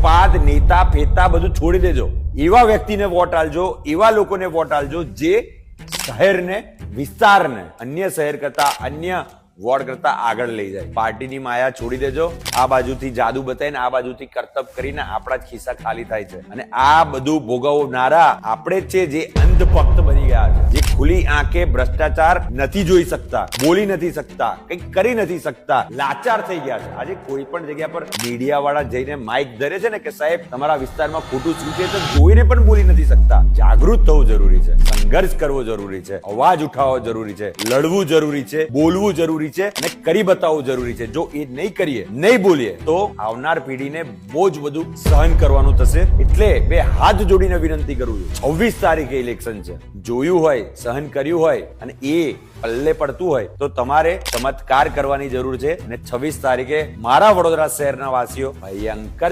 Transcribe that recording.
પક્ષપાત, નેતા ફેતા બધું છોડી દેજો. એવા વ્યક્તિને વોટ આલજો, એવા લોકોને વોટ આલજો જે શહેરને, વિસ્તારને અન્ય શહેર કરતા, અન્ય વોર્ડ કરતા આગળ લઈ જાય. પાર્ટીની માયા છોડી દેજો. આ બાજુથી જાદુ બતાવીને આ બાજુથી કરતબ કરીને આપણા જ ખિસ્સા ખાલી થાય છે. અને આ બધું ભોગવનારા આપણે જ છે જે અંધભક્ત બની ગયા છે, જે ખુલ્લી આંખે ભ્રષ્ટાચાર નથી જોઈ શકતા, બોલી નથી શકતા, કંઈક કરી નથી શકતા, લાચાર થઈ ગયા છે. આજે કોઈ પણ જગ્યા પર મીડિયા વાળા જઈને માઇક ધરે છે ને કે સાહેબ તમારા વિસ્તારમાં ખોટું શું છે, તો જોઈને પણ બોલી નથી શકતા. જાગૃત થવું જરૂરી છે, સંઘર્ષ કરવો જરૂરી છે, અવાજ ઉઠાવવો જરૂરી છે, લડવું જરૂરી છે, બોલવું જરૂરી છે અને કરી બતાવવું જરૂરી છે. જો એ નહીં કરીએ, નહીં બોલીએ તો આવનાર પેઢીને બહુ જ બધું સહન કરવાનું થશે. એટલે બે હાથ જોડીને વિનંતી કરું છું, 26 તારીખે ઇલેક્શન છે. જોયું હોય, સહન કર્યું હોય અને એ પલ્લે પડતું હોય તો તમારે ચમત્કાર કરવાની જરૂર છે. અને 26 તારીખે મારા વડોદરા શહેરના વાસીઓ ભયંકર